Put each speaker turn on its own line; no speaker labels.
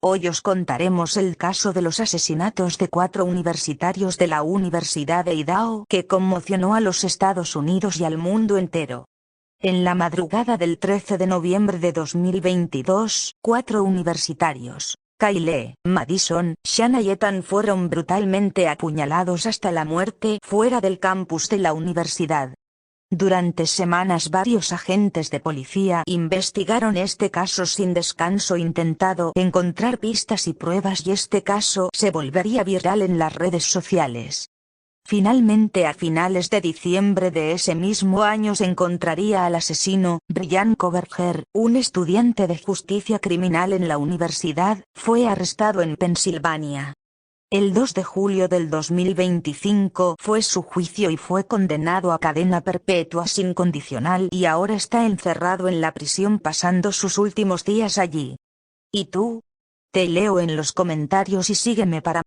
Hoy os contaremos el caso de los asesinatos de 4 universitarios de la Universidad de Idaho que conmocionó a los Estados Unidos y al mundo entero. En la madrugada del 13 de noviembre de 2022, 4 universitarios, Kyle, Madison, Shanna y Ethan, fueron brutalmente apuñalados hasta la muerte fuera del campus de la universidad. Durante semanas varios agentes de policía investigaron este caso sin descanso, intentando encontrar pistas y pruebas, y este caso se volvería viral en las redes sociales. Finalmente, a finales de diciembre de ese mismo año, se encontraría al asesino. Brian Koberger, un estudiante de justicia criminal en la universidad, fue arrestado en Pensilvania. El 2 de julio del 2025 fue su juicio y fue condenado a cadena perpetua sin condicional, y ahora está encerrado en la prisión pasando sus últimos días allí. ¿Y tú? Te leo en los comentarios y sígueme para